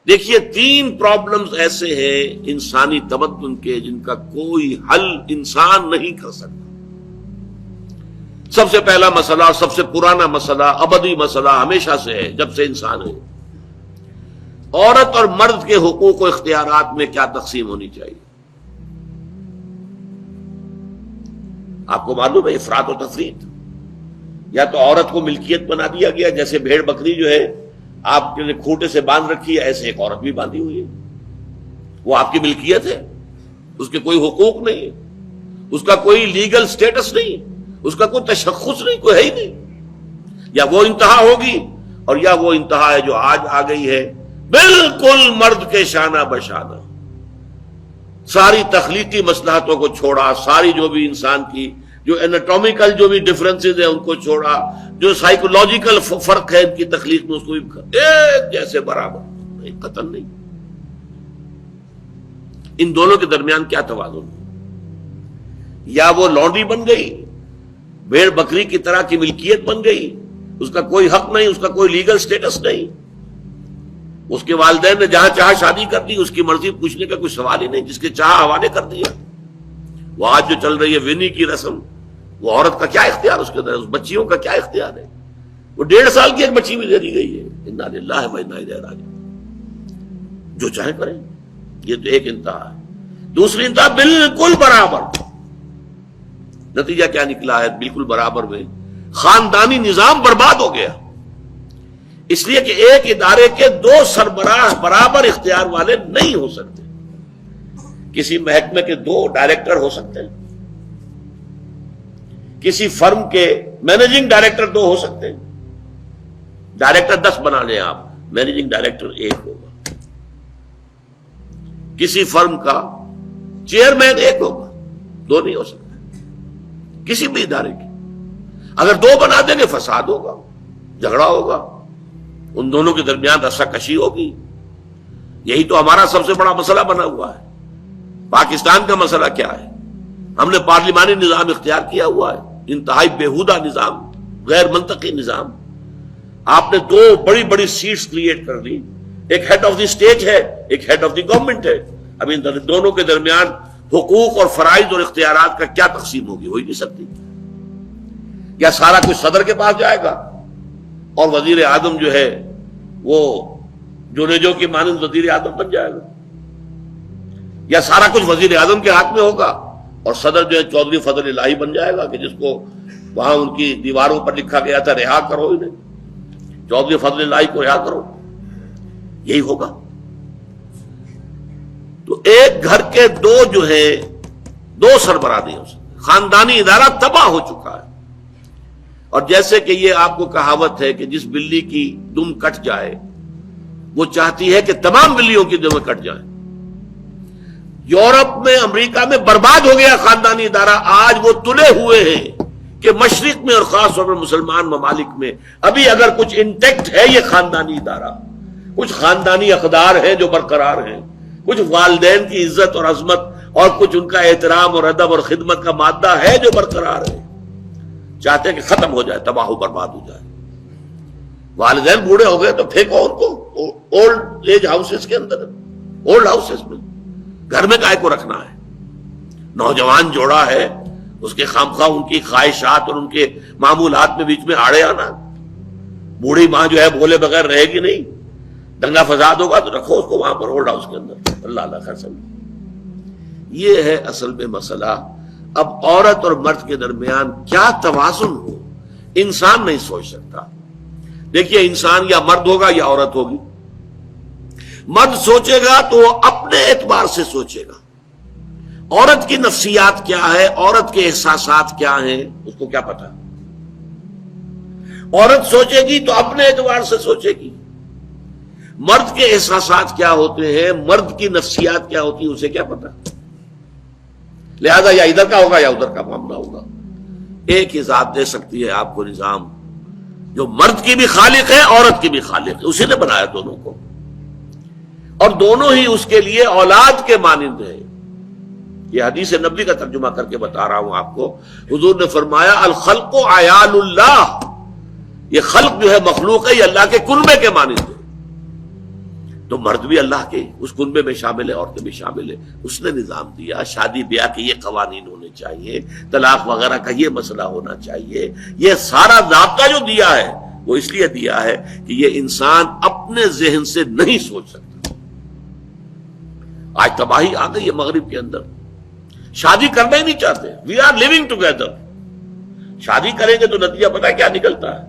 دیکھیے 3 پرابلمز ایسے ہیں انسانی تمدن کے جن کا کوئی حل انسان نہیں کر سکتا. سب سے پہلا مسئلہ، سب سے پرانا مسئلہ، ابدی مسئلہ ہمیشہ سے ہے جب سے انسان ہے. عورت اور مرد کے حقوق و اختیارات میں کیا تقسیم ہونی چاہیے؟ آپ کو معلوم ہے افراط و تفریط. یا تو عورت کو ملکیت بنا دیا گیا، جیسے بھیڑ بکری جو ہے آپ کے کھوٹے سے باندھ رکھی ہے، ایسے ایک عورت بھی باندھی ہوئی ہے، وہ آپ کی ملکیت ہے، اس کے کوئی حقوق نہیں ہے، اس کا کوئی لیگل سٹیٹس نہیں، اس کا کوئی تشخص نہیں، کوئی ہے ہی نہیں. یا وہ انتہا ہوگی اور یا وہ انتہا ہے جو آج آ گئی ہے، بالکل مرد کے شانہ بشانہ. ساری تخلیقی مصلحتوں کو چھوڑا، ساری جو بھی انسان کی جو انیٹومیکل جو بھی ڈفرنسز ہیں ان کو چھوڑا، جو سائیکولوجیکل فرق ہے ان کی تخلیق میں اس کو بھی ایک جیسے برابر، نہیں قطعاً نہیں. ان دونوں کے درمیان کیا توازن ہے؟ یا وہ لونڈی بن گئی، بھیڑ بکری کی طرح کی ملکیت بن گئی، اس کا کوئی حق نہیں، اس کا کوئی لیگل سٹیٹس نہیں، اس کے والدین نے جہاں چاہا شادی کر دی، اس کی مرضی پوچھنے کا کوئی سوال ہی نہیں، جس کے چاہا حوالے کر دیا. وہ آج جو چل رہی ہے ونی کی رسم، وہ عورت کا کیا اختیار اس کے اندر، اس بچیوں کا کیا اختیار ہے؟ وہ 1.5 سال کی ایک بچی بھی دے دی گئی ہے. انا للہ و انا الیہ راجعون. جو چاہے کریں. یہ تو ایک انتہا ہے. دوسری انتہا بالکل برابر. نتیجہ کیا نکلا ہے بالکل برابر میں؟ خاندانی نظام برباد ہو گیا، اس لیے کہ ایک ادارے کے 2 سربراہ برابر اختیار والے نہیں ہو سکتے. کسی محکمے کے 2 ڈائریکٹر ہو سکتے ہیں، کسی فرم کے مینیجنگ ڈائریکٹر 2 ہو سکتے ہیں. ڈائریکٹر 10 بنا لیں آپ، مینیجنگ ڈائریکٹر 1 ہوگا. کسی فرم کا چیئرمین 1 ہوگا، 2 نہیں ہو سکتے کسی بھی ادارے کی. اگر 2 بنا دیں گے فساد ہوگا، جھگڑا ہوگا، ان دونوں کے درمیان رسا کشی ہوگی. یہی تو ہمارا سب سے بڑا مسئلہ بنا ہوا ہے. پاکستان کا مسئلہ کیا ہے؟ ہم نے پارلیمانی نظام اختیار کیا ہوا ہے، انتہائی بیہودہ نظام، غیر منطقی نظام. آپ نے 2 بڑی بڑی سیٹس کریٹ کر لی، ایک ہیڈ آف دی اسٹیٹ ہے، ایک ہیڈ آف دی گورنمنٹ ہے. اب ان دونوں کے درمیان حقوق اور فرائض اور اختیارات کا کیا تقسیم ہوگی؟ ہو ہی نہیں سکتی. یا سارا کچھ صدر کے پاس جائے گا اور وزیر اعظم جو ہے وہ جونیجو کی مانند وزیر اعظم بن جائے گا، یا سارا کچھ وزیر اعظم کے ہاتھ میں ہوگا اور صدر جو ہے چودھری فضل الہی بن جائے گا، کہ جس کو وہاں ان کی دیواروں پر لکھا گیا تھا رہا کرو انہیں، چودھری فضل الہی کو رہا کرو. یہی ہوگا. تو ایک گھر کے 2 جو ہے 2 سربراہ نہیں ہو سکتے. خاندانی ادارہ تباہ ہو چکا ہے. اور جیسے کہ یہ آپ کو کہاوت ہے کہ جس بلی کی دم کٹ جائے وہ چاہتی ہے کہ تمام بلیوں کی دمیں کٹ جائیں. یورپ میں، امریکہ میں برباد ہو گیا خاندانی ادارہ. آج وہ تلے ہوئے ہیں کہ مشرق میں اور خاص طور پر مسلمان ممالک میں ابھی اگر کچھ انٹیکٹ ہے یہ خاندانی ادارہ، کچھ خاندانی اقدار ہیں جو برقرار ہیں، کچھ والدین کی عزت اور عظمت اور کچھ ان کا احترام اور ادب اور خدمت کا مادہ ہے جو برقرار ہے. چاہتے ہیں کہ ختم ہو جائے، تباہ و برباد ہو جائے. والدین بوڑھے ہو گئے تو پھینکو ان کو اولڈ ایج ہاؤسز کے اندر، اولڈ ہاؤسز میں. گھر میں کائے کو رکھنا ہے؟ نوجوان جوڑا ہے، اس کے خامخواہ ان کی خواہشات اور ان کے معمولات میں بیچ میں آڑے آنا. بوڑھی ماں جو ہے بولے بغیر رہے گی نہیں، دنگا فساد ہوگا تو رکھو اس کو وہاں پر اولڈ ہاؤس کے اندر. اللہ اللہ خیر سمجھ. یہ ہے اصل میں مسئلہ. اب عورت اور مرد کے درمیان کیا توازن ہو، انسان نہیں سوچ سکتا. دیکھیے انسان یا مرد ہوگا یا عورت ہوگی. مرد سوچے گا تو وہ اپنے اعتبار سے سوچے گا. عورت کی نفسیات کیا ہے، عورت کے احساسات کیا ہیں، اس کو کیا پتا. عورت سوچے گی تو اپنے اعتبار سے سوچے گی. مرد کے احساسات کیا ہوتے ہیں، مرد کی نفسیات کیا ہوتی ہیں، اسے کیا پتا. لہذا یا ادھر کا ہوگا یا ادھر کا معاملہ ہوگا. ایک ہی ذات دے سکتی ہے آپ کو نظام، جو مرد کی بھی خالق ہے عورت کی بھی خالق ہے. اسی نے بنایا دونوں کو، اور دونوں ہی اس کے لیے اولاد کے مانند ہیں. یہ حدیث نبوی کا ترجمہ کر کے بتا رہا ہوں آپ کو. حضور نے فرمایا الخلق عیال اللہ، یہ خلق جو ہے مخلوق ہے، یہ اللہ کے کنبے کے مانند ہے. تو مرد بھی اللہ کے اس کنبے میں شامل ہے، عورتیں بھی شامل ہے. اس نے نظام دیا، شادی بیاہ کے یہ قوانین ہونے چاہیے، طلاق وغیرہ کا یہ مسئلہ ہونا چاہیے. یہ سارا ضابطہ جو دیا ہے وہ اس لیے دیا ہے کہ یہ انسان اپنے ذہن سے نہیں سوچ سکتا. آج تباہی آ گئی ہے مغرب کے اندر، شادی کرنا ہی نہیں چاہتے. We are living together. شادی کریں گے تو نتیجہ پتہ ہے کیا نکلتا ہے؟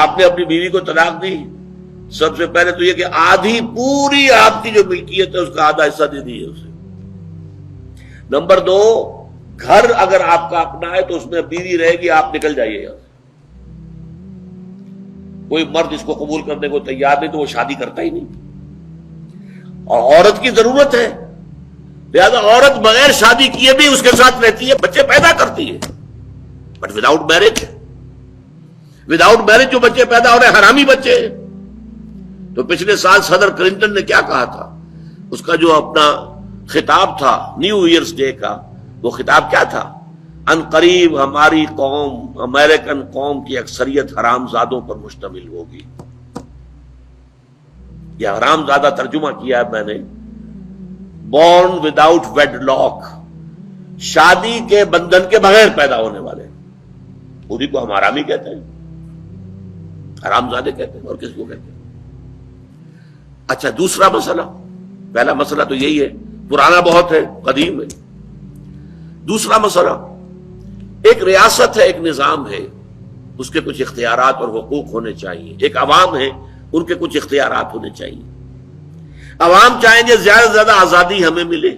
آپ نے اپنی بیوی کو طلاق دی، سب سے پہلے تو یہ کہ آدھی پوری آپ کی جو ملکیت ہے اس کا آدھا حصہ دے دیے اسے. نمبر 2، گھر اگر آپ کا اپنا ہے تو اس میں بیوی رہے گی، آپ نکل جائیے یہاں سے. کوئی مرد اس کو قبول کرنے کو تیار نہیں تو وہ شادی کرتا ہی نہیں. اور عورت کی ضرورت ہے، لہذا عورت بغیر شادی کیے بھی اس کے ساتھ رہتی ہے، بچے پیدا کرتی ہے. But without marriage, without marriage جو بچے پیدا ہو رہے ہیں حرامی بچے. تو پچھلے سال صدر کلنٹن نے کیا کہا تھا؟ اس کا جو اپنا خطاب تھا نیو ایئرز ڈے کا، وہ خطاب کیا تھا؟ ان قریب ہماری قوم، امریکن قوم کی اکثریت حرام زادوں پر مشتمل ہوگی. یہ حرام زادہ ترجمہ کیا ہے میں نے، بورن وداؤٹ ویڈ لاک، شادی کے بندھن کے بغیر پیدا ہونے والے. پوری کو ہم حرامی کہتے ہیں، حرام زادے کہتے ہیں، اور کس کو کہتے ہیں؟ اچھا، دوسرا مسئلہ، پہلا مسئلہ تو یہی ہے، پرانا بہت ہے، قدیم ہے. دوسرا مسئلہ، ایک ریاست ہے، ایک نظام ہے، اس کے کچھ اختیارات اور حقوق ہونے چاہیے. ایک عوام ہے، ان کے کچھ اختیارات ہونے چاہیے. عوام چاہیں گے زیادہ سے زیادہ آزادی ہمیں ملے،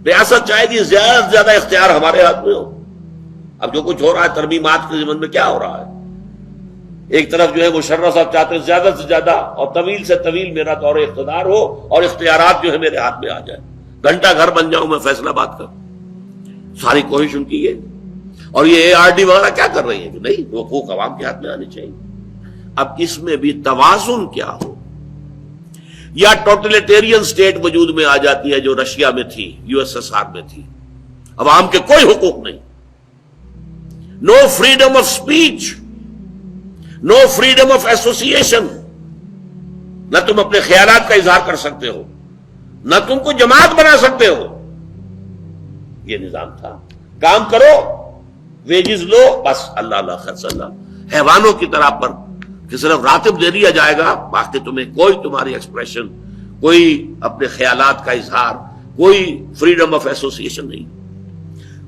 ریاست چاہے گی زیادہ سے زیادہ اختیار ہمارے ہاتھ میں ہو. اب جو کچھ ہو رہا ہے ترمیمات کے ضمن میں کیا ہو رہا ہے؟ ایک طرف جو ہے مشرف صاحب چاہتے ہیں زیادہ سے زیادہ اور طویل سے طویل میرا دور اقتدار ہو اور اختیارات جو ہے میرے ہاتھ میں آ جائے، گھنٹہ گھر بن جاؤں میں فیصلہ بات کر. ساری کوشش ان کی ہے. اور یہ ARD وغیرہ کیا کر رہی ہے کہ نہیں، حقوق عوام کے ہاتھ میں آنے چاہیے. اب اس میں بھی توازن کیا ہو؟ یا ٹوٹلیٹیرین سٹیٹ وجود میں آ جاتی ہے جو رشیا میں تھی، USSR میں تھی، عوام کے کوئی حقوق نہیں، no freedom of speech, no freedom of association. نہ تم اپنے خیالات کا اظہار کر سکتے ہو، نہ تم کو جماعت بنا سکتے ہو. یہ نظام تھا. کام کرو، ویجز لو، بس اللہ اللہ خرچ اللہ، حیوانوں کی طرح پر کہ صرف راتب دے دیا جائے گا، باقی تمہیں کوئی تمہاری ایکسپریشن، کوئی اپنے خیالات کا اظہار، کوئی فریڈم آف ایسوسیشن نہیں.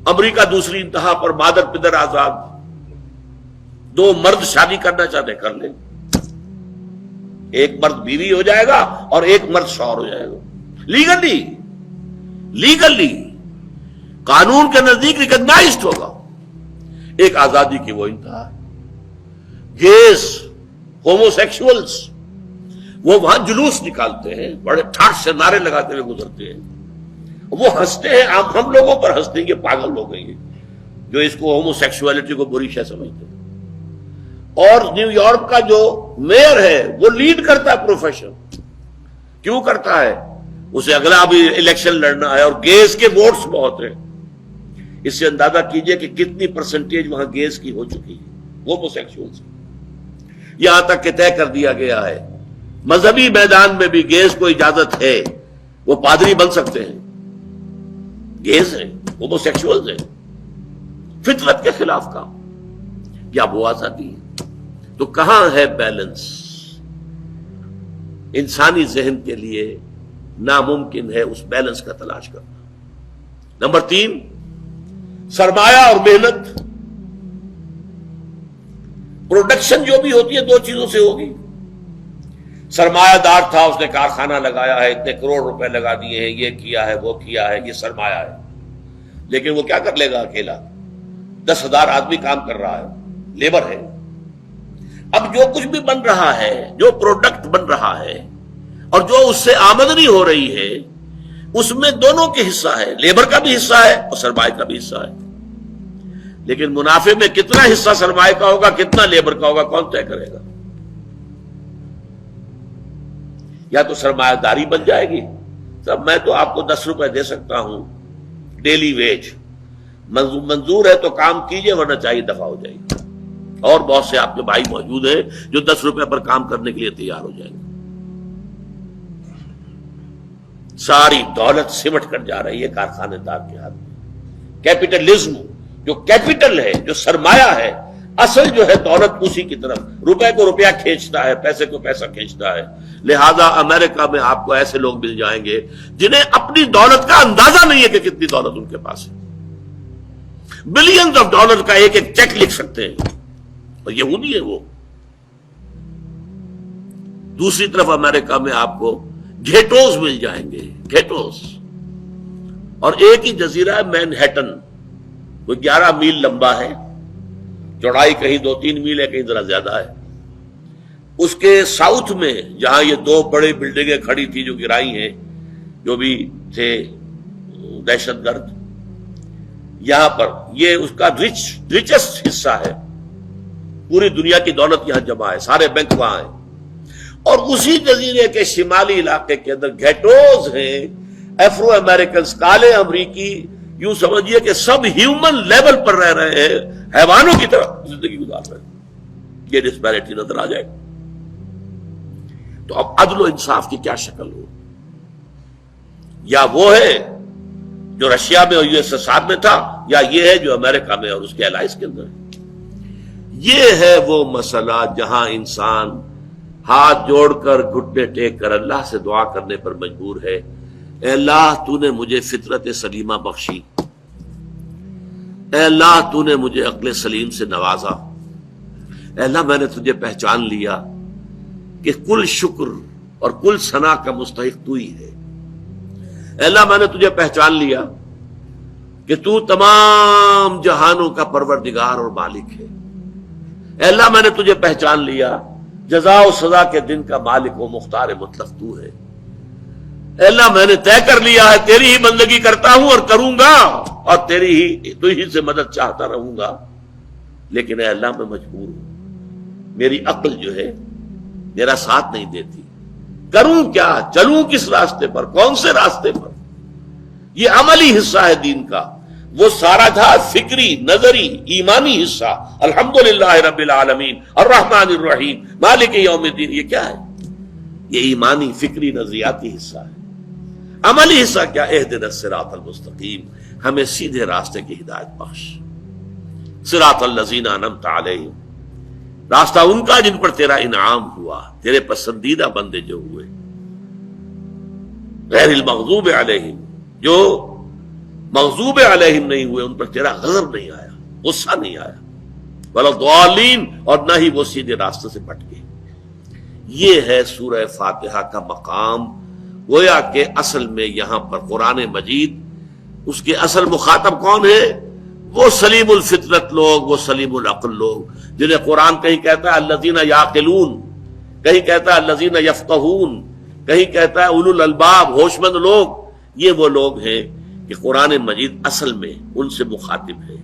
امریکہ دوسری انتہا پر، مادر پدر آزاد. 2 مرد شادی کرنا چاہتے کر لیں، ایک مرد بیوی ہو جائے گا اور ایک مرد شوہر ہو جائے گا. لیگلی قانون کے نزدیک ریکگنائزڈ ہوگا. ایک آزادی کی وہ انتہا ہے. گیز، ہومو سیکشولز، وہ وہاں جلوس نکالتے ہیں، بڑے ٹھاٹ سے نعرے لگاتے ہوئے گزرتے ہیں. وہ ہنستے ہیں، ہم لوگوں پر ہنستے ہیں، یہ پاگل لوگ ہیں یہ جو اس کو ہومو سیکشولیٹی کو بری شے سمجھتے ہیں. اور نیو یارک کا جو میئر ہے وہ لیڈ کرتا ہے پروفیشن. کیوں کرتا ہے؟ اسے اگلا بھی الیکشن لڑنا ہے اور گیز کے ووٹس بہت ہیں. اس سے اندازہ کیجئے کہ کتنی پرسنٹیج وہاں گیز کی ہو چکی ہے، ہومو سیکشولز. یہاں تک کہ طے کر دیا گیا ہے مذہبی میدان میں بھی گیز کو اجازت ہے، وہ پادری بن سکتے ہیں. گیز ہیں، ہومو سیکشولز ہیں، فطرت کے خلاف کام. یا وہ آزادی ہے؟ تو کہاں ہے بیلنس؟ انسانی ذہن کے لیے ناممکن ہے اس بیلنس کا تلاش کرنا. نمبر 3، سرمایہ اور محنت. پروڈکشن جو بھی ہوتی ہے 2 چیزوں سے ہوگی. سرمایہ دار تھا، اس نے کارخانہ لگایا ہے، اتنے کروڑ روپے لگا دیے ہیں، یہ کیا ہے، وہ کیا ہے، یہ سرمایہ ہے. لیکن وہ کیا کر لے گا اکیلا؟ 10,000 آدمی کام کر رہا ہے، لیبر ہے. اب جو کچھ بھی بن رہا ہے، جو پروڈکٹ بن رہا ہے اور جو اس سے آمدنی ہو رہی ہے، اس میں دونوں کے حصہ ہے، لیبر کا بھی حصہ ہے اور سرمایہ کا بھی حصہ ہے. لیکن منافع میں کتنا حصہ سرمایہ کا ہوگا، کتنا لیبر کا ہوگا، کون طے کرے گا؟ یا تو سرمایہ داری بن جائے گی، تب میں تو آپ کو 10 روپے دے سکتا ہوں ڈیلی ویج، منظور ہے تو کام کیجئے ورنہ چاہیے دفع ہو جائے گی. اور بہت سے آپ کے بھائی موجود ہیں جو 10 روپے پر کام کرنے کے لیے تیار ہو جائیں گے. ساری دولت سمٹ کر جا رہی ہے کارخانے دار کے ہاتھ میں۔ کیپٹلزم، جو کیپٹل ہے، جو سرمایہ ہے، اصل جو ہے دولت اسی کی طرف، روپے کو روپیہ کھینچتا ہے، پیسے کو پیسہ کھینچتا ہے۔ لہذا امریکہ میں آپ کو ایسے لوگ مل جائیں گے جنہیں اپنی دولت کا اندازہ نہیں ہے کہ کتنی دولت ان کے پاس ہے، بلینز آف ڈالر کا ایک ایک چیک لکھ سکتے ہیں، اور یہودی ہے وہ۔ دوسری طرف امریکہ میں آپ کو گھیٹوز مل جائیں گے، گھیٹوز، اور ایک ہی جزیرہ ہے مینہٹن، وہ 11 میل لمبا ہے، چوڑائی کہیں 2-3 میل ہے، کہیں ذرا زیادہ ہے۔ اس کے ساؤتھ میں جہاں یہ 2 بڑے بلڈنگیں کھڑی تھی جو گرائی ہیں، جو بھی تھے دہشت گرد، یہاں پر یہ اس کا ریچسٹ حصہ ہے، پوری دنیا کی دولت یہاں جمع ہے، سارے بینک وہاں ہیں۔ اور اسی جزیرے کے شمالی علاقے کے اندر گھیٹوز ہیں، افرو امریکنز، کالے امریکی، یوں سمجھیے کہ سب ہیومن لیول پر رہ رہے ہیں، حیوانوں کی طرح زندگی گزار رہے ہیں۔ یہ ڈسپیرٹی نظر آ جائے، تو اب عدل و انصاف کی کیا شکل ہو؟ یا وہ ہے جو رشیا میں اور USSR میں تھا، یا یہ ہے جو امریکہ میں اور اس کے الائز کے اندر ہے۔ یہ ہے وہ مسئلہ جہاں انسان ہاتھ جوڑ کر، گھٹنے ٹیک کر اللہ سے دعا کرنے پر مجبور ہے، اے اللہ تو نے مجھے فطرت سلیمہ بخشی، اے اللہ تو نے مجھے عقل سلیم سے نوازا، اے اللہ میں نے تجھے پہچان لیا کہ کل شکر اور کل ثنا کا مستحق تو ہی ہے، اے اللہ میں نے تجھے پہچان لیا کہ تو تمام جہانوں کا پروردگار اور مالک ہے، اے اللہ میں نے تجھے پہچان لیا جزا و سزا کے دن کا مالک و مختار مطلق تو ہے، اے اللہ میں نے طے کر لیا ہے تیری ہی بندگی کرتا ہوں اور کروں گا، اور تو ہی سے مدد چاہتا رہوں گا، لیکن اے اللہ میں مجبور ہوں، میری عقل جو ہے میرا ساتھ نہیں دیتی، کروں کیا، چلوں کس راستے پر، کون سے راستے پر؟ یہ عملی حصہ ہے دین کا، وہ سارا تھا فکری، نظری، ایمانی حصہ، الحمدللہ رب العالمین الرحمن الرحیم مالک یوم الدین، یہ کیا ہے؟ یہ ایمانی، فکری، نظریاتی حصہ ہے۔ عملی حصہ کیا؟ اہدنا الصراط المستقیم، ہمیں سیدھے راستے کی ہدایت بخش، صراط الذین انعمت علیہم، راستہ ان کا جن پر تیرا انعام ہوا، تیرے پسندیدہ بندے جو ہوئے، غیر المغضوب علیہم، جو مغضوب علیہم نہیں ہوئے، ان پر تیرا غضب نہیں آیا، غصہ نہیں آیا، ولا الضالین، اور نہ ہی وہ سیدھے راستے سے پٹ گئے۔ یہ ہے سورہ فاتحہ کا مقام، گویا کہ اصل میں یہاں پر قرآن مجید، اس کے اصل مخاطب کون ہے؟ وہ سلیم الفطرت لوگ، وہ سلیم العقل لوگ، جنہیں قرآن کہیں کہتا ہے الذین یعقلون، کہیں کہتا ہے الذین یفقہون، کہیں کہتا ہے اولو الالباب، ہوش مند لوگ۔ یہ وہ لوگ ہیں کہ قرآن مجید اصل میں ان سے مخاطب ہے،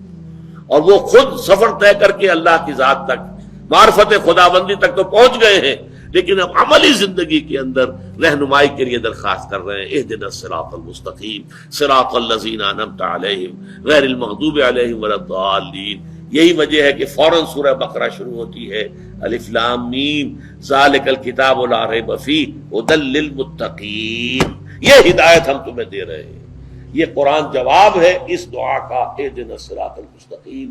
اور وہ خود سفر طے کر کے اللہ کی ذات تک، معرفت خداوندی تک تو پہنچ گئے ہیں، لیکن اب عملی زندگی کے اندر رہنمائی کے لیے درخواست کر رہے ہیں، اہدنا الصراط المستقیم صراط الذین انعمت علیہم غیر المغضوب علیہم ولا الضالین۔ یہی وجہ ہے کہ فوراً سورہ بقرہ شروع ہوتی ہے، الف لام میم ذالک الکتاب لا ریب فیہ ھدی للمتقین، یہ ہدایت ہم تمہیں دے رہے ہیں۔ یہ قرآن جواب ہے اس دعا کا، اہدنا الصراط المستقیم